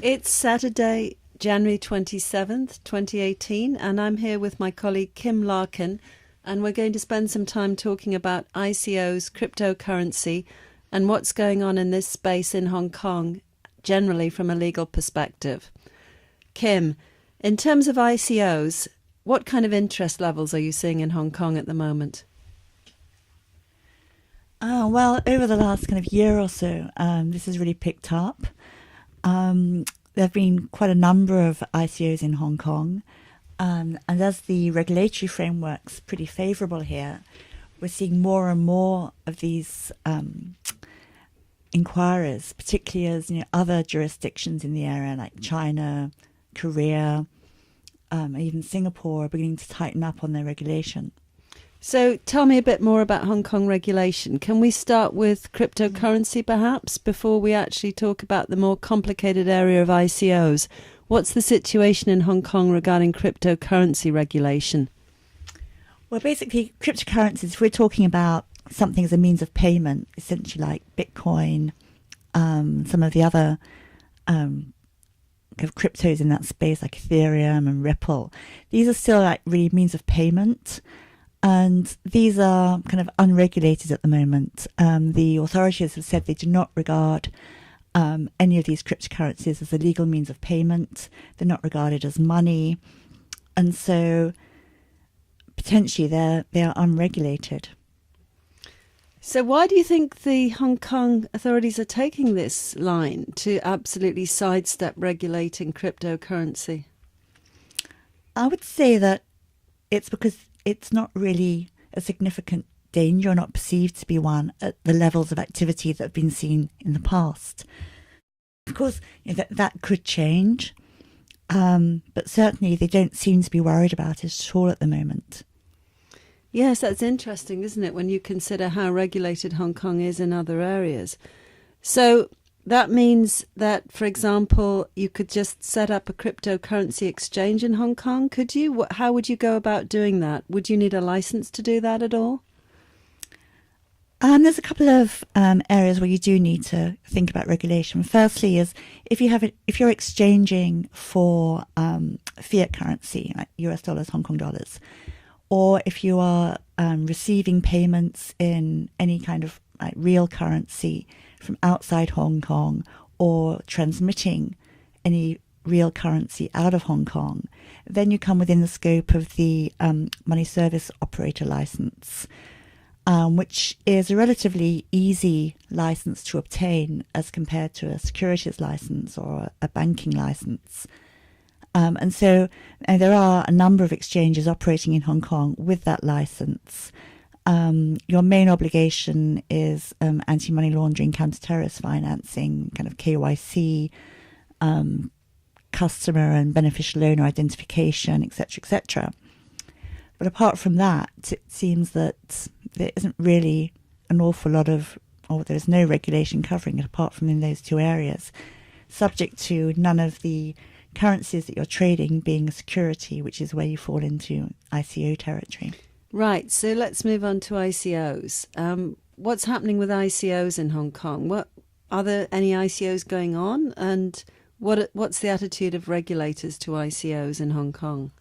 It's Saturday, January 27th, 2018, and I'm here with my colleague Kim Larkin, and we're going to spend some time talking about ICOs, cryptocurrency, and what's going on in this space in Hong Kong, generally from a legal perspective. Kim, in terms of ICOs, what kind of interest levels are you seeing in Hong Kong at the moment? Well, over the last kind of year or so, this has really picked up. There have been quite a number of ICOs in Hong Kong, and as the regulatory framework's pretty favourable here, we're seeing more and more of these inquiries, particularly as other jurisdictions in the area like China, Korea, even Singapore are beginning to tighten up on their regulation. So tell me a bit more about Hong Kong regulation. Can we start with cryptocurrency perhaps before we actually talk about the more complicated area of ICOs? What's the situation in Hong Kong regarding cryptocurrency regulation? Well, basically, cryptocurrencies, if we're talking about something as a means of payment, essentially like Bitcoin, some of the other kind of cryptos in that space like Ethereum and Ripple, these are still like really means of payment. And these are kind of unregulated at the moment. The authorities have said they do not regard any of these cryptocurrencies as a legal means of payment. They're not regarded as money. And so potentially they are unregulated. So why do you think the Hong Kong authorities are taking this line to absolutely sidestep regulating cryptocurrency? I would say that it's because it's not really a significant danger, or not perceived to be one, at the levels of activity that have been seen in the past. Of course, that could change, but certainly they don't seem to be worried about it at all at the moment. Yes, that's interesting, isn't it, when you consider how regulated Hong Kong is in other areas. So that means that, for example, you could just set up a cryptocurrency exchange in Hong Kong, could you? How would you go about doing that? Would you need a license to do that at all? There's a couple of areas where you do need to think about regulation. Firstly is if you're exchanging for fiat currency, like US dollars, Hong Kong dollars, or if you are receiving payments in any kind of like real currency from outside Hong Kong, or transmitting any real currency out of Hong Kong, then you come within the scope of the money service operator license, which is a relatively easy license to obtain as compared to a securities license or a banking license. And so there are a number of exchanges operating in Hong Kong with that license. Your main obligation is anti-money laundering, counter-terrorist financing, kind of KYC, customer and beneficial owner identification, etc., etc. But apart from that, it seems that there isn't really an awful lot of, or there's no regulation covering it apart from in those two areas, subject to none of the currencies that you're trading being a security, which is where you fall into ICO territory. Right, so let's move on to ICOs. What's happening with ICOs in Hong Kong? Are there any ICOs going on? And what's the attitude of regulators to ICOs in Hong Kong?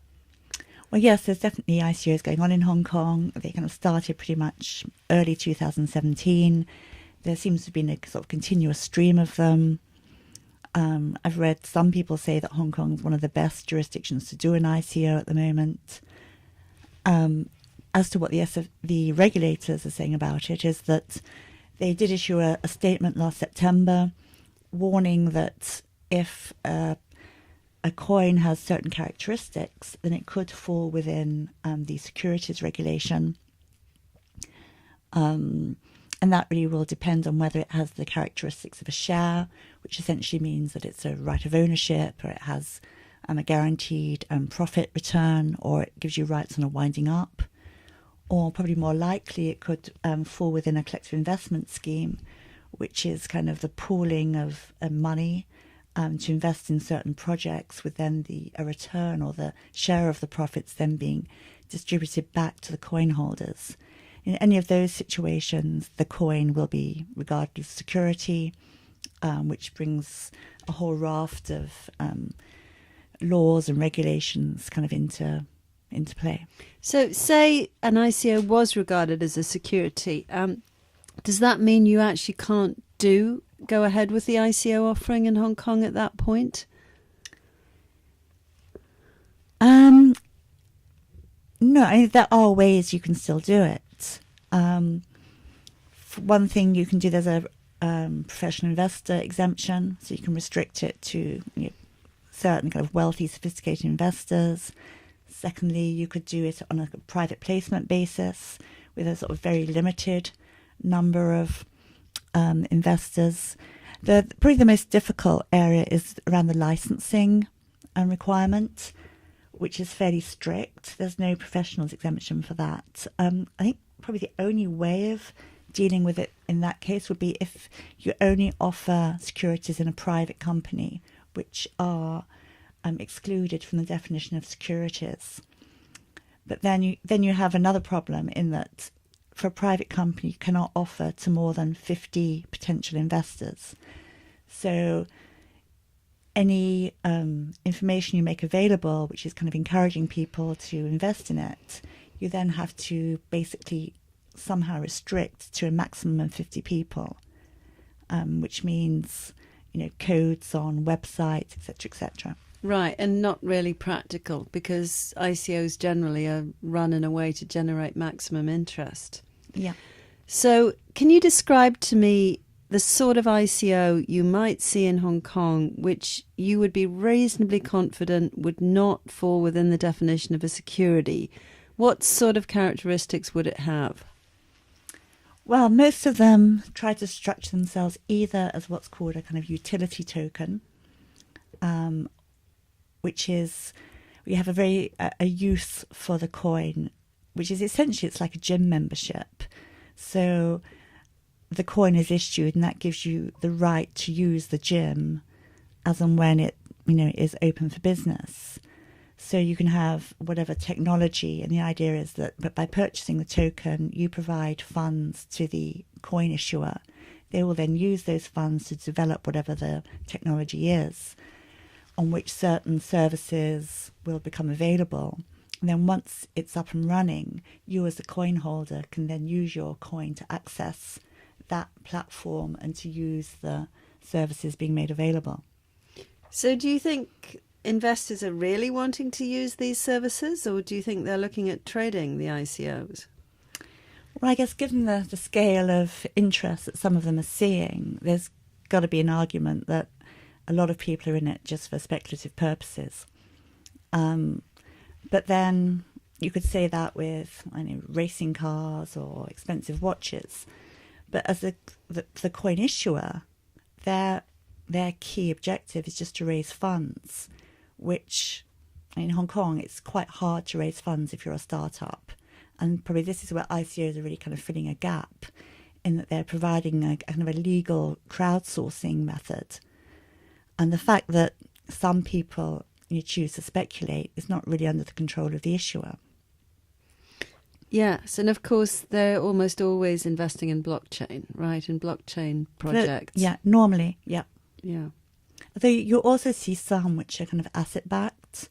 Well, yes, there's definitely ICOs going on in Hong Kong. They kind of started pretty much early 2017. There seems to have been a sort of continuous stream of them. I've read some people say that Hong Kong is one of the best jurisdictions to do an ICO at the moment. As to what the regulators are saying about it is that they did issue a statement last September warning that if a coin has certain characteristics, then it could fall within the securities regulation. And that really will depend on whether it has the characteristics of a share, which essentially means that it's a right of ownership, or it has a guaranteed profit return, or it gives you rights on a winding up. Or probably more likely, it could fall within a collective investment scheme, which is kind of the pooling of money to invest in certain projects, with then a return or the share of the profits then being distributed back to the coin holders. In any of those situations, the coin will be regarded as security, which brings a whole raft of laws and regulations kind of into play. So say an ICO was regarded as a security, does that mean you actually can't go ahead with the ICO offering in Hong Kong at that point? No, there are ways you can still do it. For one thing you can do, there's a professional investor exemption, so you can restrict it to certain kind of wealthy, sophisticated investors. Secondly, you could do it on a private placement basis with a sort of very limited number of investors. Probably the most difficult area is around the licensing requirement, which is fairly strict. There's no professionals exemption for that. I think probably the only way of dealing with it in that case would be if you only offer securities in a private company, which are excluded from the definition of securities. But then you have another problem in that for a private company, you cannot offer to more than 50 potential investors. So any information you make available, which is kind of encouraging people to invest in it, you then have to basically somehow restrict to a maximum of 50 people, which means, codes on websites, etc., etc. Right, and not really practical because ICOs generally are run in a way to generate maximum interest. Yeah. So can you describe to me the sort of ICO you might see in Hong Kong which you would be reasonably confident would not fall within the definition of a security? What sort of characteristics would it have? Well, most of them try to structure themselves either as what's called a kind of utility token, which is we have a use for the coin, which is essentially it's like a gym membership. So the coin is issued, and that gives you the right to use the gym as and when it is open for business. So you can have whatever technology, and the idea is that by purchasing the token, you provide funds to the coin issuer. They will then use those funds to develop whatever the technology is, on which certain services will become available. And then once it's up and running, you as the coin holder can then use your coin to access that platform and to use the services being made available. So do you think investors are really wanting to use these services, or do you think they're looking at trading the ICOs? Well, I guess given the scale of interest that some of them are seeing, there's got to be an argument that a lot of people are in it just for speculative purposes. But then you could say that with racing cars or expensive watches. But as the coin issuer, their key objective is just to raise funds, which in Hong Kong, it's quite hard to raise funds if you're a startup. And probably this is where ICOs are really kind of filling a gap, in that they're providing a kind of a legal crowdsourcing method. And the fact that some people choose to speculate is not really under the control of the issuer. Yes, and of course they're almost always investing in blockchain, right? In blockchain projects. Yeah, normally, yeah. Yeah. Although you also see some which are kind of asset-backed.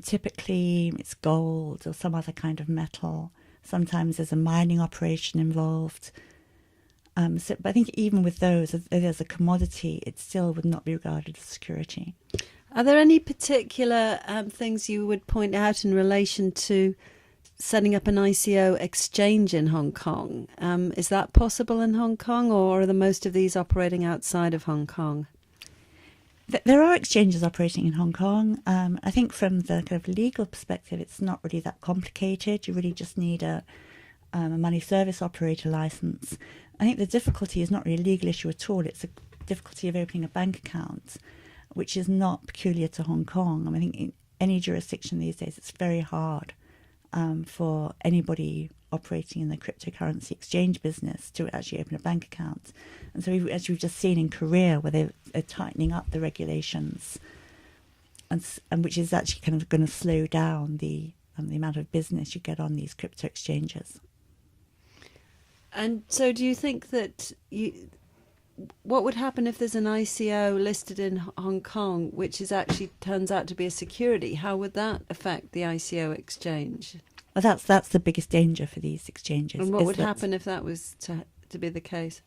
Typically it's gold or some other kind of metal. Sometimes there's a mining operation involved. But I think even with those, as a commodity, it still would not be regarded as security. Are there any particular things you would point out in relation to setting up an ICO exchange in Hong Kong? Is that possible in Hong Kong, or are the most of these operating outside of Hong Kong? There are exchanges operating in Hong Kong. I think from the kind of legal perspective, it's not really that complicated. You really just need a money service operator license. I think the difficulty is not really a legal issue at all. It's a difficulty of opening a bank account, which is not peculiar to Hong Kong. I think in any jurisdiction these days, it's very hard for anybody operating in the cryptocurrency exchange business to actually open a bank account. And so as we've just seen in Korea, where they're tightening up the regulations, and which is actually kind of going to slow down the amount of business you get on these crypto exchanges. And so do you think that what would happen if there's an ICO listed in Hong Kong, which is actually turns out to be a security? How would that affect the ICO exchange? Well, that's the biggest danger for these exchanges. And what would happen if that was to be the case?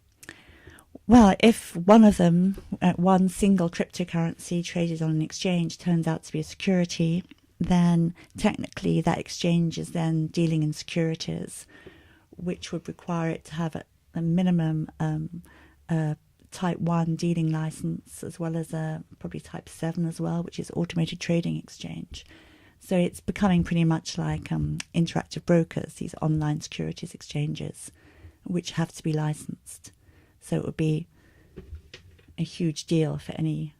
Well, if one of them, one single cryptocurrency traded on an exchange turns out to be a security, then technically that exchange is then dealing in securities, which would require it to have a minimum Type 1 dealing license, as well as probably Type 7 as well, which is automated trading exchange. So it's becoming pretty much like interactive brokers, these online securities exchanges, which have to be licensed. So it would be a huge deal for any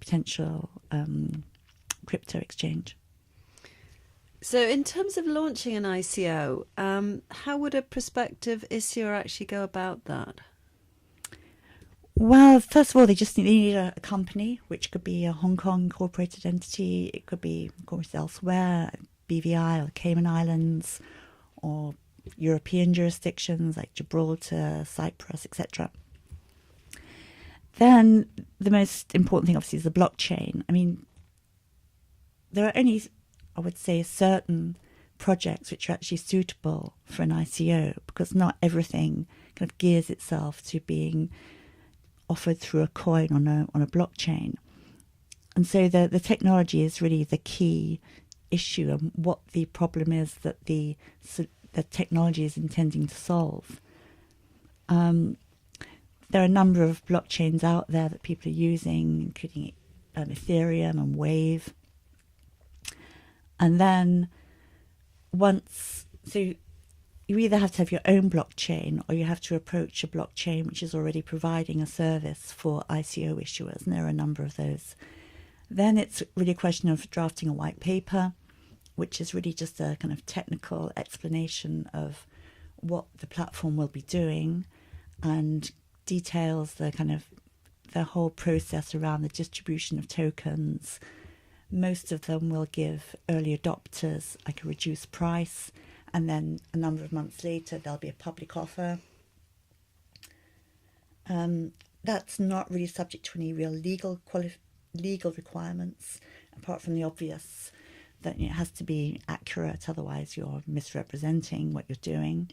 potential crypto exchange. So in terms of launching an ICO, how would a prospective issuer actually go about that? Well, first of all, they just need a company, which could be a Hong Kong incorporated entity. It could be incorporated elsewhere, BVI or Cayman Islands, or European jurisdictions like Gibraltar, Cyprus, etc. Then the most important thing, obviously, is the blockchain. I mean, there are only, I would say, certain projects which are actually suitable for an ICO, because not everything kind of gears itself to being offered through a coin on a blockchain. And so the technology is really the key issue, and what the problem is that the technology is intending to solve. There are a number of blockchains out there that people are using, including Ethereum and Wave. And then so you either have to have your own blockchain, or you have to approach a blockchain which is already providing a service for ICO issuers, and there are a number of those. Then it's really a question of drafting a white paper, which is really just a kind of technical explanation of what the platform will be doing, and details the whole process around the distribution of tokens. Most of them will give early adopters like a reduced price, and then a number of months later there'll be a public offer. That's not really subject to any real legal requirements, apart from the obvious that it has to be accurate, otherwise you're misrepresenting what you're doing.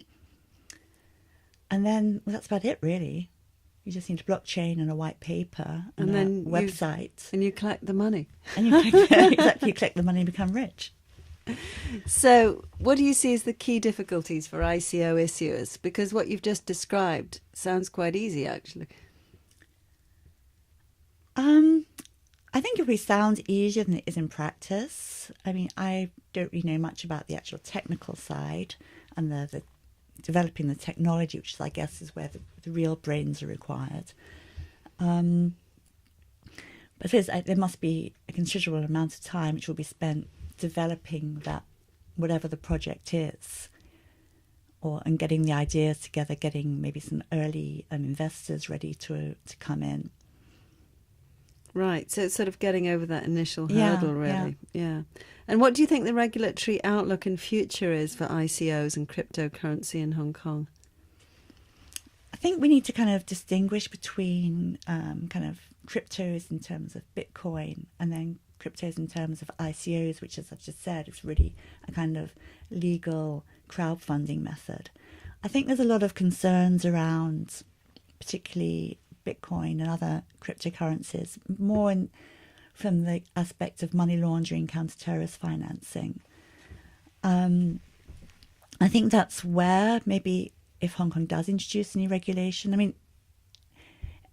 And then that's about it, really. You just need a blockchain and a white paper and then a website. And you collect the money. And you collect the money and become rich. So what do you see as the key difficulties for ICO issuers? Because what you've just described sounds quite easy, actually. I think it probably sounds easier than it is in practice. I mean, I don't really know much about the actual technical side and the developing the technology, which I guess is where the real brains are required. But there must be a considerable amount of time which will be spent developing that, whatever the project is, and getting the ideas together, getting maybe some early investors ready to come in. Right, so it's sort of getting over that initial hurdle, really. Yeah. And what do you think the regulatory outlook and future is for ICOs and cryptocurrency in Hong Kong? I think we need to kind of distinguish between kind of cryptos in terms of Bitcoin, and then cryptos in terms of ICOs, which, as I've just said, is really a kind of legal crowdfunding method. I think there's a lot of concerns around particularly Bitcoin and other cryptocurrencies, more from the aspect of money laundering, counter-terrorist financing. I think that's where maybe if Hong Kong does introduce any regulation, I mean,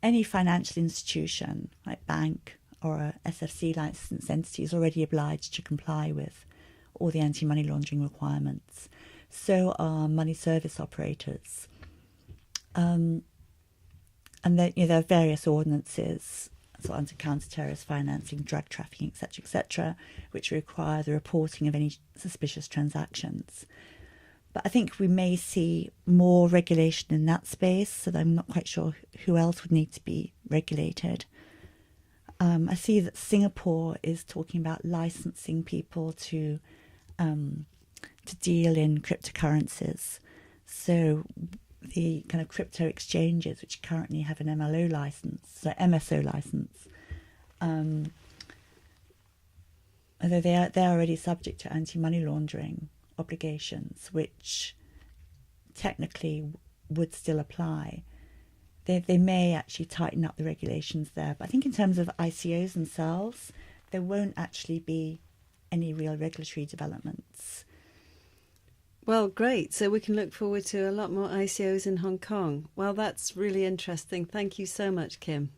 any financial institution like bank or a SFC licensed entity is already obliged to comply with all the anti-money laundering requirements. So are money service operators. And then, there are various ordinances, so under counter-terrorist financing, drug trafficking, etc., which require the reporting of any suspicious transactions. But I think we may see more regulation in that space, so that I'm not quite sure who else would need to be regulated. I see that Singapore is talking about licensing people to deal in cryptocurrencies. So the kind of crypto exchanges, which currently have an MLO license, so MSO license, although they're already subject to anti-money laundering obligations, which technically would still apply. They may actually tighten up the regulations there. But I think in terms of ICOs themselves, there won't actually be any real regulatory developments. Well, great. So we can look forward to a lot more ICOs in Hong Kong. Well, that's really interesting. Thank you so much, Kim.